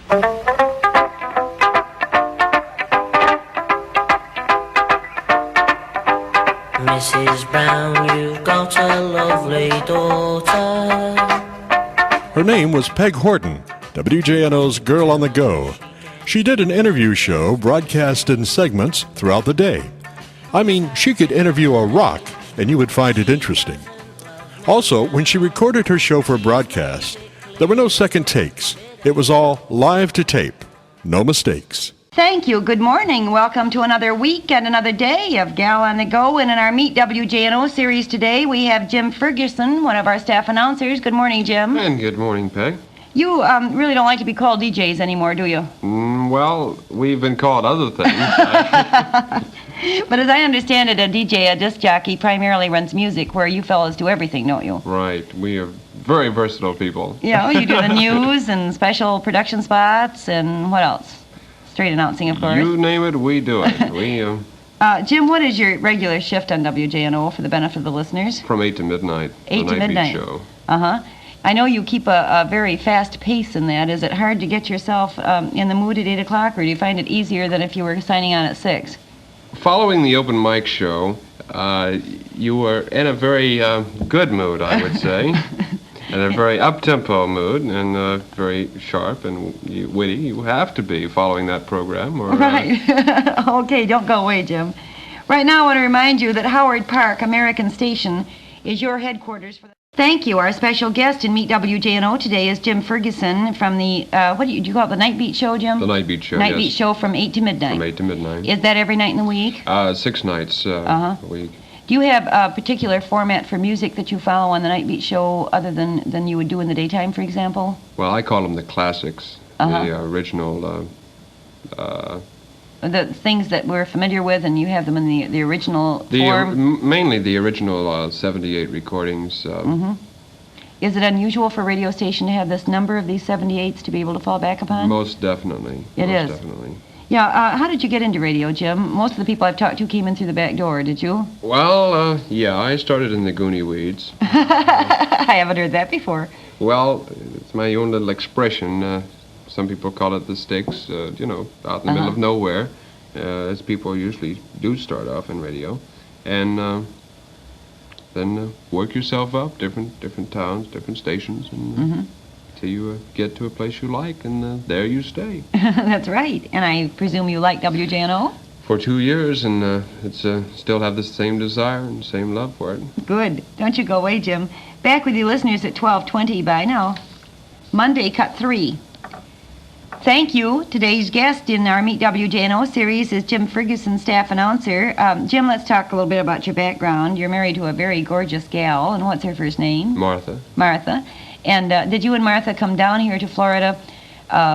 Mrs. Brown, you've got a lovely daughter. Her name was Peg Horton, WJNO's Girl on the Go. She did an interview show broadcast in segments throughout the day. I mean, she could interview a rock, and you would find it interesting. Also, when she recorded her show for broadcast, there were no second takes. It was all live to tape. No mistakes. Thank you. Good morning. Welcome to another week and another day of Gal on the Go. And in our Meet WJNO series today, we have Jim Ferguson, one of our staff announcers. Good morning, Jim. And good morning, Peg. You really don't like to be called DJs anymore, do you? Well, we've been called other things. But as I understand it, a DJ, a disc jockey, primarily runs music, where you fellas do everything, don't you? Right. We are very versatile people. Yeah, you do the news and special production spots and what else? Straight announcing, of course. You name it, we do it. Jim, what is your regular shift on WJNO for the benefit of the listeners? From 8 to midnight. 8 to midnight. Beat show. Uh-huh. I know you keep a very fast pace in that. Is it hard to get yourself in the mood at 8 o'clock, or do you find it easier than if you were signing on at 6? Following the open mic show, you were in a very good mood, I would say. In a very up-tempo mood, and very sharp and witty. You have to be following that program. Or, right. Okay, don't go away, Jim. Right now, I want to remind you that Howard Park American Station is your headquarters for the... Thank you. Our special guest in Meet WJNO today is Jim Ferguson from the, what do you call it, the Night Beat Show, Jim? The Night Beat Show, Night yes. Beat Show from 8 to midnight. From 8 to midnight. Is that every night in the week? 6 nights a week. Do you have a particular format for music that you follow on the Night Beat Show other than you would do in the daytime, for example? Well, I call them the classics, the original... the things that we're familiar with, and you have them in the original form? Mainly the original 78 recordings. Is it unusual for a radio station to have this number of these 78s to be able to fall back upon? Most definitely. It is. Definitely. Yeah, how did you get into radio, Jim? Most of the people I've talked to came in through the back door, did you? Well, yeah, I started in the Goonie Weeds. I haven't heard that before. Well, it's my own little expression. Some people call it the sticks, out in the middle of nowhere, as people usually do start off in radio. And then work yourself up, different towns, different stations, and till you get to a place you like, and there you stay. That's right. And I presume you like WJNO? For 2 years, and it's still have the same desire and same love for it. Good. Don't you go away, Jim. Back with you listeners at 12:20 by now. Monday, cut 3. Thank you. Today's guest in our Meet WJNO series is Jim Ferguson, staff announcer. Jim, let's talk a little bit about your background. You're married to a very gorgeous gal, and what's her first name? Martha. Martha. And did you and Martha come down here to Florida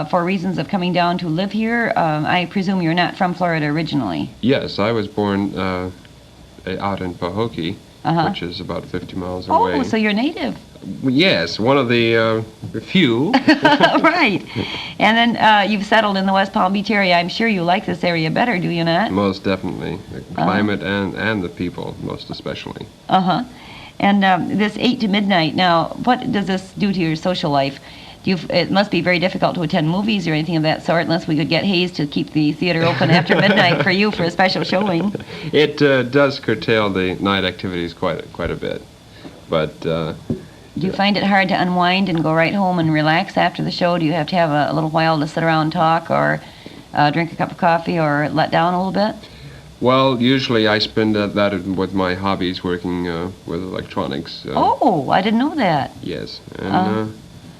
for reasons of coming down to live here? I presume you're not from Florida originally. Yes, I was born out in Pahokee, which is about 50 miles away. Oh, so you're native. Yes, one of the few. Right. And then you've settled in the West Palm Beach area. I'm sure you like this area better, do you not? Most definitely. The climate and the people, most especially. And this 8 to midnight, now, what does this do to your social life? It must be very difficult to attend movies or anything of that sort, unless we could get Hayes to keep the theater open after midnight for you for a special showing. It does curtail the night activities quite a bit. But... do you find it hard to unwind and go right home and relax after the show? Do you have to have a little while to sit around and talk, or drink a cup of coffee, or let down a little bit? Well, usually I spend that with my hobbies, working with electronics. Oh, I didn't know that. Yes, and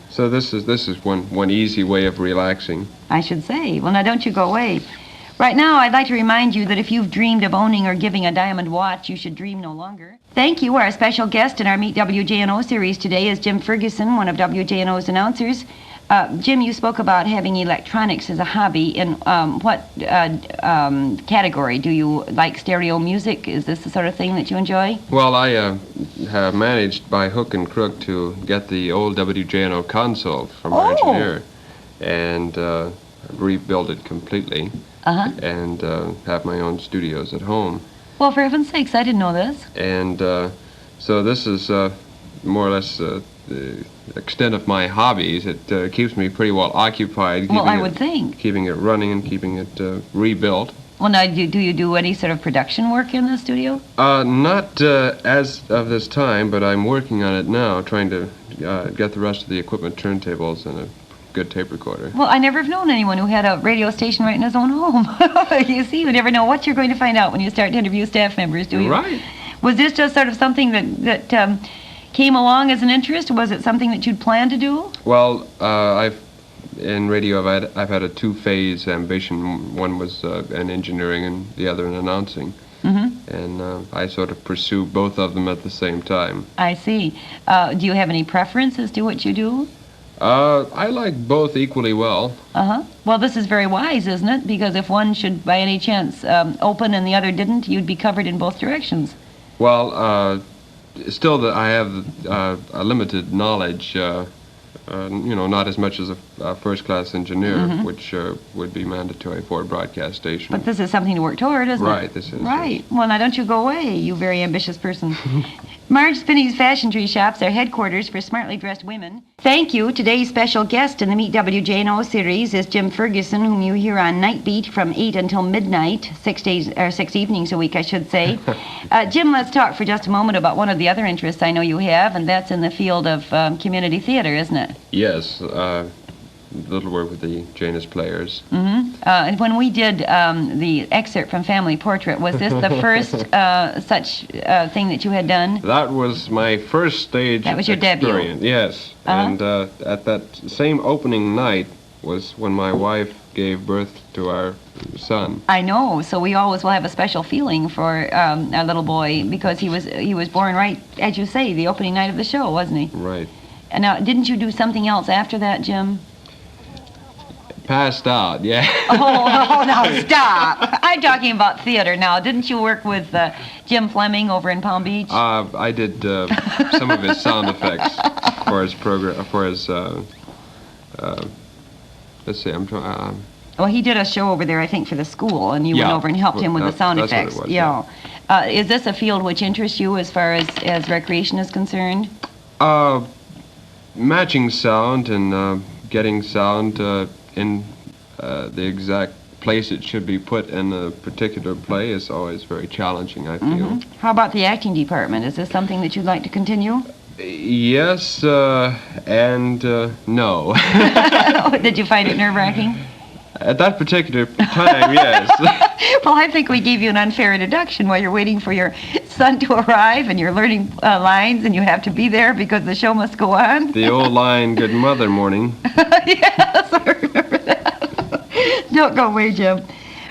so this is one easy way of relaxing. I should say. Well, now don't you go away. Right now, I'd like to remind you that if you've dreamed of owning or giving a diamond watch, you should dream no longer. Thank you. Our special guest in our Meet WJNO series today is Jim Ferguson, one of WJNO's announcers. Jim, you spoke about having electronics as a hobby. In what category? Do you like stereo music? Is this the sort of thing that you enjoy? Well, I have managed by hook and crook to get the old WJNO console from our engineer and rebuild it completely and have my own studios at home. Well, for heaven's sakes, I didn't know this. And so this is more or less the extent of my hobbies, it keeps me pretty well occupied. Well, I would think. Keeping it running and keeping it rebuilt. Well, now, do you do any sort of production work in the studio? Not as of this time, but I'm working on it now, trying to get the rest of the equipment, turntables, and a good tape recorder. Well, I never have known anyone who had a radio station right in his own home. You see, you never know what you're going to find out when you start to interview staff members, do you? Right. Was this just sort of something that came along as an interest, or was it something that you'd planned to do? Well, in radio, I've had a two-phase ambition. One was in engineering, and the other in announcing. Mm-hmm. And I sort of pursue both of them at the same time. I see. Do you have any preference as to what you do? I like both equally well. Uh-huh. Well, this is very wise, isn't it? Because if one should, by any chance, open and the other didn't, you'd be covered in both directions. Well, still, I have a limited knowledge. Not as much as a first-class engineer, mm-hmm. which would be mandatory for a broadcast station. But this is something to work toward, isn't it? Right, this is. Right. Yes. Well, now don't you go away, you very ambitious person. Marge Spinney's Fashion Tree Shops are headquarters for smartly dressed women. Thank you. Today's special guest in the Meet WJNO series is Jim Ferguson, whom you hear on Night Beat from 8 until midnight, 6 evenings a week, I should say. Jim, let's talk for just a moment about one of the other interests I know you have, and that's in the field of community theater, isn't it? Yes. Little work with the Janus Players. Mm-hmm. And when we did the excerpt from Family Portrait, was this the first such thing that you had done? That was my first stage That was your experience. debut? Yes. Uh-huh. And at that same opening night was when my wife gave birth to our son. I know. So we always will have a special feeling for our little boy because he was born right, as you say, the opening night of the show, wasn't he? Right. And now, didn't you do something else after that, Jim? Passed out, yeah. Oh, now stop. I'm talking about theater now. Didn't you work with Jim Fleming over in Palm Beach? I did some of his sound effects for his program, for his, let's see, I'm trying, well, he did a show over there, I think, for the school, and you went over and helped him with the sound that's effects. What it was, yeah. Is this a field which interests you as far as recreation is concerned? Matching sound and getting sound in the exact place it should be put in a particular play is always very challenging, I feel. Mm-hmm. How about the acting department? Is this something that you'd like to continue? Yes, and no. Did you find it nerve-wracking? At that particular time, yes. Well, I think we gave you an unfair introduction while you're waiting for your son to arrive and you're learning lines and you have to be there because the show must go on. The old line, good mother morning. Yes, I remember that. Don't go away, Jim.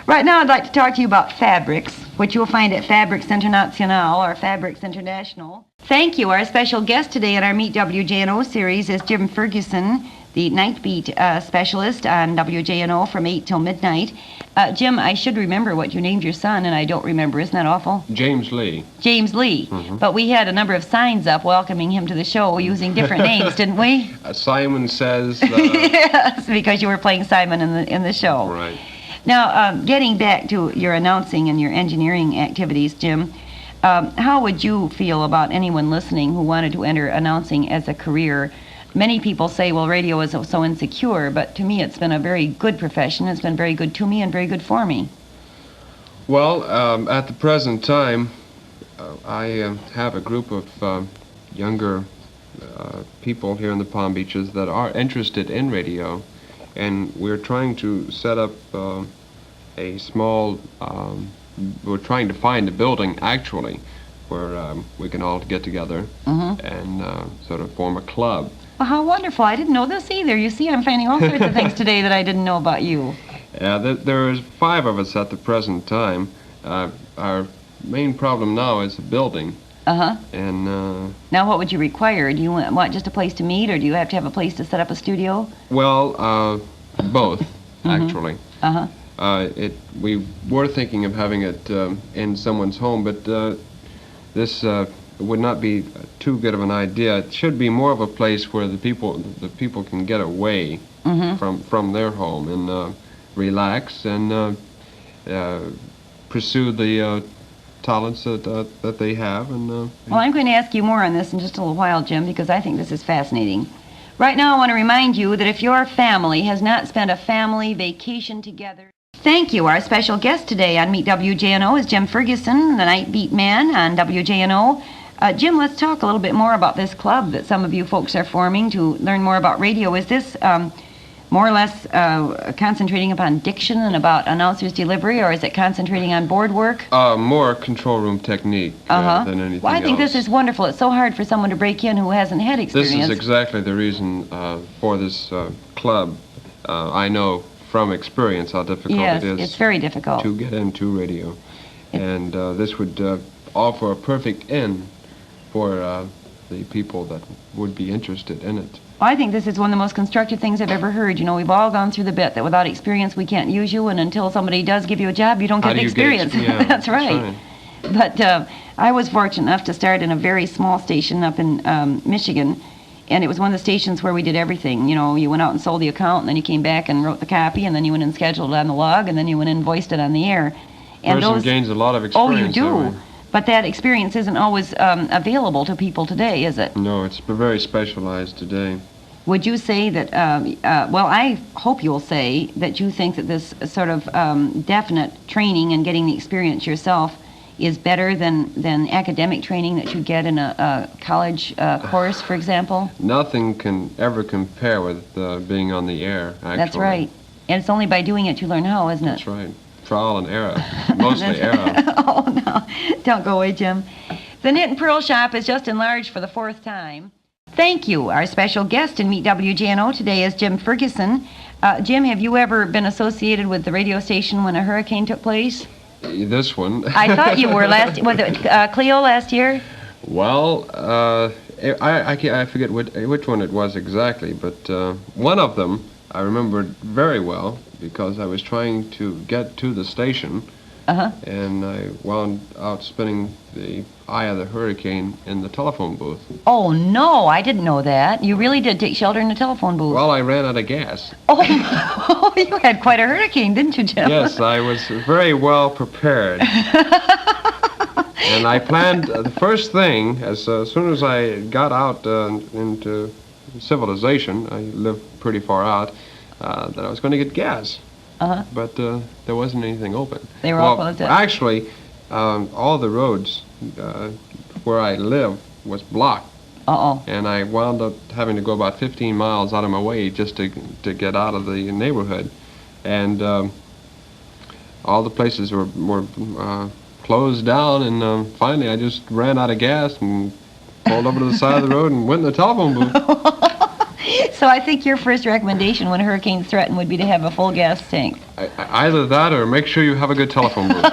Right now I'd like to talk to you about fabrics, which you'll find at Fabrics International or Fabrics International. Thank you. Our special guest today in our Meet WJNO series is Jim Ferguson, the Night Beat specialist on WJNO from 8 till midnight. Jim, I should remember what you named your son, and I don't remember. Isn't that awful? James Lee. James Lee. Mm-hmm. But we had a number of signs up welcoming him to the show using different names, didn't we? Simon Says. Yes, because you were playing Simon in the show. Right. Now, getting back to your announcing and your engineering activities, Jim, how would you feel about anyone listening who wanted to enter announcing as a career? Many people say, well, radio is so insecure, but to me it's been a very good profession. It's been very good to me and very good for me. Well, at the present time, I have a group of younger people here in the Palm Beaches that are interested in radio, and we're trying to set up a small, we're trying to find a building, actually, where we can all get together and sort of form a club. Well, how wonderful. I didn't know this either. You see, I'm finding all sorts of things today that I didn't know about you. Yeah, there's 5 of us at the present time. Our main problem now is the building. Uh-huh. And now what would you require? Do you want just a place to meet, or do you have to have a place to set up a studio? Well, both, actually. Uh-huh. We were thinking of having it in someone's home, but this would not be too good of an idea. It should be more of a place where the people can get away from their home and relax and pursue the talents that they have. And Well, I'm going to ask you more on this in just a little while, Jim, because I think this is fascinating. Right now, I want to remind you that if your family has not spent a family vacation together... Thank you. Our special guest today on Meet WJNO is Jim Ferguson, the Night Beat Man on WJNO. Jim, let's talk a little bit more about this club that some of you folks are forming to learn more about radio. Is this more or less concentrating upon diction and about announcer's delivery, or is it concentrating on board work? More control room technique than anything Well, I think else. this is wonderful. It's so hard for someone to break in who hasn't had experience. This is exactly the reason for this club. I know from experience how difficult Yes, it is it's very difficult. to get into radio. And this would offer a perfect in for the people that would be interested in it. I think this is one of the most constructive things I've ever heard. You know, we've all gone through the bit that without experience we can't use you, and until somebody does give you a job, you don't get the experience. Yeah, That's right. But I was fortunate enough to start in a very small station up in Michigan, and it was one of the stations where we did everything. You know, you went out and sold the account, and then you came back and wrote the copy, and then you went and scheduled it on the log, and then you went and voiced it on the air. And Person gains a lot of experience. Oh, you do. But that experience isn't always available to people today, is it? No, it's very specialized today. Would you say that, well, I hope you'll say that you think that this sort of definite training and getting the experience yourself is better than academic training that you get in a college course, for example? Nothing can ever compare with being on the air, actually. That's right. And it's only by doing it you learn how, isn't it? That's right. Trial and error. Mostly error. Oh, no. Don't go away, Jim. The Knit and Pearl Shop is just enlarged for the 4th time. Thank you. Our special guest in Meet WJNO today is Jim Ferguson. Jim, have you ever been associated with the radio station when a hurricane took place? This one. I thought you were was it Cleo last year? Well, I forget which one it was exactly, but one of them I remembered very well because I was trying to get to the station, and I wound out spending the eye of the hurricane in the telephone booth. Oh, no, I didn't know that. You really did take shelter in the telephone booth. Well, I ran out of gas. Oh, you had quite a hurricane, didn't you, Jim? Yes, I was very well prepared. And I planned the first thing, as soon as I got out into civilization, I live pretty far out, that I was going to get gas. But there wasn't anything open. They were all closed up. Actually, all the roads where I live was blocked. And I wound up having to go about 15 miles out of my way just to get out of the neighborhood. And all the places were closed down, and finally I just ran out of gas and pulled over to the side of the road and went in the telephone booth. So I think your first recommendation when hurricanes threaten would be to have a full gas tank. Either that or make sure you have a good telephone booth.